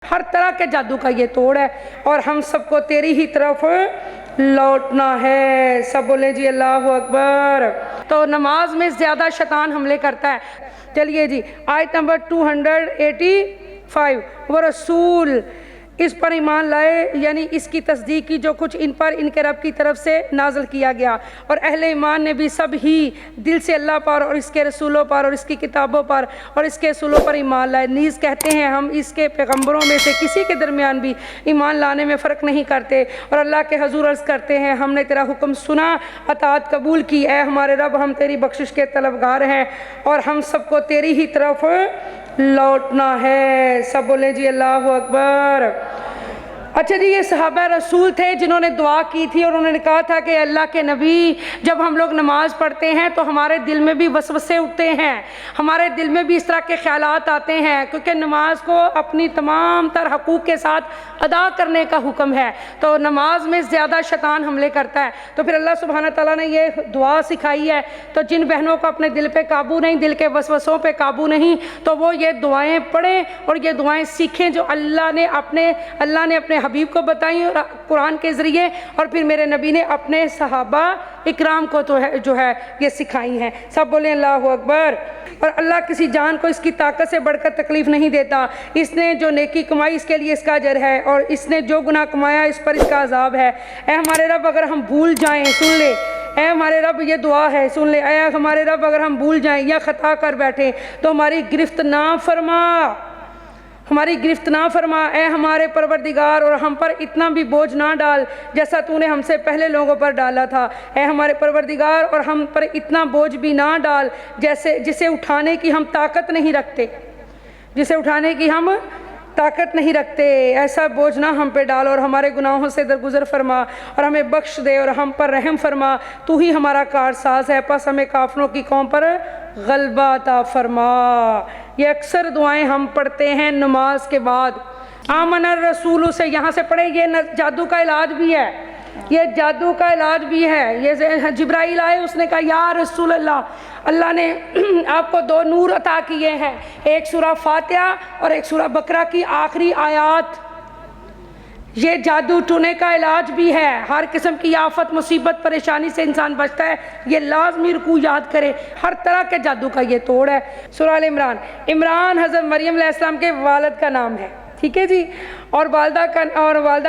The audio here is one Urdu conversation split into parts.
ہر طرح کے جادو کا یہ توڑ ہے اور ہم سب کو تیری ہی طرف لوٹنا ہے۔ سب بولیں جی اللہ اکبر۔ تو نماز میں زیادہ شیطان حملے کرتا ہے۔ چلیے جی آیت نمبر 285، وہ رسول اس پر ایمان لائے، یعنی اس کی تصدیق کی جو کچھ ان پر ان کے رب کی طرف سے نازل کیا گیا، اور اہل ایمان نے بھی سب ہی دل سے اللہ پر اور اس کے رسولوں پر اور اس کی کتابوں پر اور اس کے رسولوں پر ایمان لائے، نیز کہتے ہیں ہم اس کے پیغمبروں میں سے کسی کے درمیان بھی ایمان لانے میں فرق نہیں کرتے، اور اللہ کے حضور عرض کرتے ہیں ہم نے تیرا حکم سنا، اطاعت قبول کی، اے ہمارے رب ہم تیری بخشش کے طلبگار ہیں اور ہم سب کو تیری ہی طرف لوٹنا ہے۔ سب بولیں جی اللہ اکبر۔ اچھا جی، یہ صحابہ رسول تھے جنہوں نے دعا کی تھی اور انہوں نے کہا تھا کہ اللہ کے نبی جب ہم لوگ نماز پڑھتے ہیں تو ہمارے دل میں بھی وسوسے اٹھتے ہیں، ہمارے دل میں بھی اس طرح کے خیالات آتے ہیں، کیونکہ نماز کو اپنی تمام تر حقوق کے ساتھ ادا کرنے کا حکم ہے، تو نماز میں زیادہ شیطان حملے کرتا ہے۔ تو پھر اللہ سبحانہ تعالیٰ نے یہ دعا سکھائی ہے، تو جن بہنوں کو اپنے دل پہ قابو نہیں، دل کے وسوسوں پہ قابو نہیں، تو وہ یہ دعائیں پڑھیں اور یہ دعائیں سیکھیں جو اللہ نے اپنے حبیب کو بتائیں اور قرآن کے ذریعے، اور پھر میرے نبی نے اپنے صحابہ اکرام کو جو ہے یہ سکھائی ہیں۔ سب بولیں اللہ اکبر۔ اور اللہ کسی جان کو اس کی طاقت سے بڑھ کر تکلیف نہیں دیتا، اس نے جو نیکی کمائی اس کے لیے اس کا اجر ہے، اور اس نے جو گناہ کمایا اس پر اس کا عذاب ہے۔ اے ہمارے رب اگر ہم بھول جائیں، سن لے، اے ہمارے رب یہ دعا ہے، سن لے، اے ہمارے رب اگر ہم بھول جائیں یا خطا کر بیٹھیں تو ہماری گرفت نہ فرما، ہماری گرفت نہ فرما، اے ہمارے پروردگار، اور ہم پر اتنا بھی بوجھ نہ ڈال جیسا تو نے ہم سے پہلے لوگوں پر ڈالا تھا، اے ہمارے پروردگار، اور ہم پر اتنا بوجھ بھی نہ ڈال جسے اٹھانے کی ہم طاقت نہیں رکھتے، جسے اٹھانے کی ہم طاقت نہیں رکھتے، ایسا بوجھ نہ ہم پہ ڈال، اور ہمارے گناہوں سے درگزر فرما اور ہمیں بخش دے اور ہم پر رحم فرما، تو ہی ہمارا کارساز ہے، پس ہمیں کافروں کی قوم پر غلبہ عطا فرما۔ یہ اکثر دعائیں ہم پڑھتے ہیں نماز کے بعد۔ آمن الرسول سے یہاں سے پڑھیں، یہ جادو کا علاج بھی ہے، یہ جادو کا علاج بھی ہے۔ یہ جبرائیل آئے، اس نے کہا یا رسول اللہ، اللہ نے آپ کو 2 نور عطا کیے ہیں، ایک سورہ فاتحہ اور ایک سورہ بقرہ کی آخری آیات، یہ جادو ٹونے کا علاج بھی ہے۔ ہر قسم کی آفت، مصیبت، پریشانی سے انسان بچتا ہے، یہ لازمی رکوع یاد کرے۔ ہر طرح کے جادو کا یہ توڑ ہے۔ سورہ ال عمران، عمران حضرت مریم علیہ السلام کے والد کا نام ہے، ٹھیک ہے جی، اور والدہ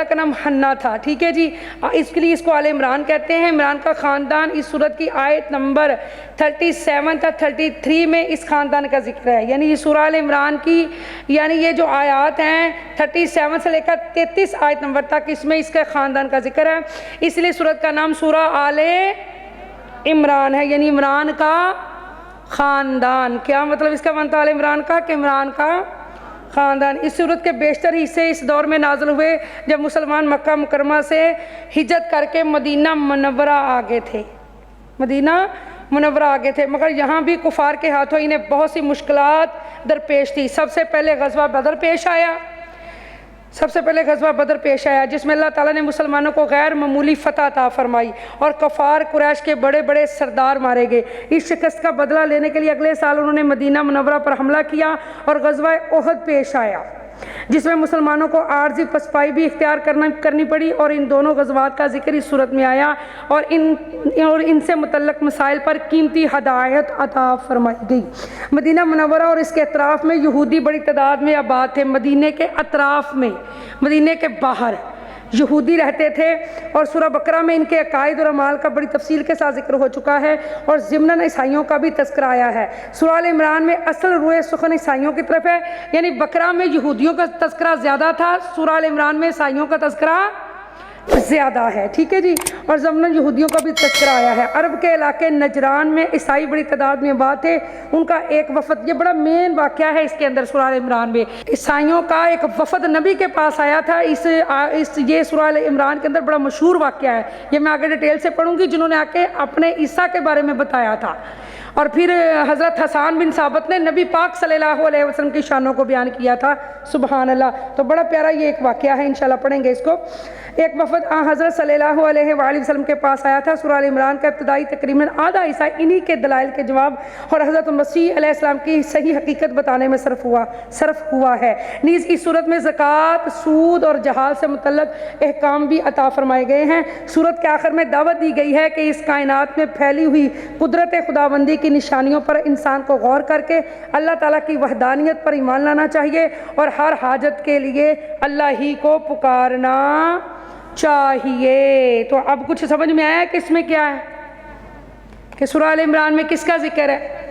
کا نام حنا تھا، ٹھیک ہے جی، اس کے لیے اس کو آل عمران کہتے ہیں۔ عمران کا خاندان اس سورت کی آیت نمبر 37 تا 33 میں اس خاندان کا ذکر ہے، یعنی یہ سورہ آل عمران کی، یعنی یہ جو آیات ہیں 37 سے لے کر 33 آیت نمبر تک، اس میں اس کے خاندان کا ذکر ہے، اس لیے سورت کا نام سورہ آل عمران ہے، یعنی عمران کا خاندان۔ کیا مطلب اس کا بنتا آل عمران کا؟ کہ عمران کا خاندان۔ اس سورت کے بیشتر حصے اس دور میں نازل ہوئے جب مسلمان مکہ مکرمہ سے ہجرت کر کے مدینہ منورہ آگے تھے، مدینہ منورہ آگے تھے، مگر یہاں بھی کفار کے ہاتھوں انہیں بہت سی مشکلات درپیش تھی۔ سب سے پہلے غزوہ بدر پیش آیا، جس میں اللہ تعالیٰ نے مسلمانوں کو غیر معمولی فتح عطا فرمائی اور کفار قریش کے بڑے بڑے سردار مارے گئے۔ اس شکست کا بدلہ لینے کے لیے اگلے سال انہوں نے مدینہ منورہ پر حملہ کیا اور غزوہ احد پیش آیا، جس میں مسلمانوں کو عارضی پسپائی بھی اختیار کرنی پڑی، اور ان دونوں غزوات کا ذکر اس صورت میں آیا، اور ان سے متعلق مسائل پر قیمتی ہدایت عطا فرمائی گئی۔ مدینہ منورہ اور اس کے اطراف میں یہودی بڑی تعداد میں آباد تھے، مدینے کے اطراف میں، مدینے کے باہر یہودی رہتے تھے، اور سورہ بقرہ میں ان کے عقائد اور اعمال کا بڑی تفصیل کے ساتھ ذکر ہو چکا ہے، اور ضمناً عیسائیوں کا بھی تذکرہ آیا ہے۔ سورہ ال عمران میں اصل روئے سخن عیسائیوں کی طرف ہے، یعنی بقرہ میں یہودیوں کا تذکرہ زیادہ تھا، سورہ ال عمران میں عیسائیوں کا تذکرہ زیادہ ہے، ٹھیک ہے جی، اور ضمناً یہودیوں کا بھی تذکرہ آیا ہے۔ عرب کے علاقے نجران میں عیسائی بڑی تعداد میں آباد تھے، ان کا ایک وفد، یہ بڑا مین واقعہ ہے اس کے اندر سورہ ال عمران میں، عیسائیوں کا ایک وفد نبی کے پاس آیا تھا، یہ سورہ ال عمران کے اندر بڑا مشہور واقعہ ہے، یہ میں آگے ڈیٹیل سے پڑھوں گی، جنہوں نے آ کے اپنے عیسیٰ کے بارے میں بتایا تھا، اور پھر حضرت حسان بن ثابت نے نبی پاک صلی اللہ علیہ وسلم کی شانوں کو بیان کیا تھا، سبحان اللہ۔ تو بڑا پیارا یہ ایک واقعہ ہے، انشاءاللہ پڑھیں گے اس کو۔ ایک وفد حضرت صلی اللہ علیہ وآلہ وسلم کے پاس آیا تھا۔ سورہ ال عمران کا ابتدائی تقریباً آدھا حصہ انہی کے دلائل کے جواب اور حضرت مسیح علیہ السلام کی صحیح حقیقت بتانے میں صرف ہوا ہے۔ نیز اس صورت میں زکوٰۃ، سود اور جہاد سے متعلق احکام بھی عطا فرمائے گئے ہیں۔ سورت کے آخر میں دعوت دی گئی ہے کہ اس کائنات میں پھیلی ہوئی قدرت خداوندی کی نشانیوں پر انسان کو غور کر کے اللہ تعالیٰ کی وحدانیت پر ایمان لانا چاہیے اور ہر حاجت کے لیے اللہ ہی کو پکارنا چاہیے۔ تو اب کچھ سمجھ میں آیا کہ اس میں کیا ہے، کہ سورہ ال عمران میں کس کا ذکر ہے؟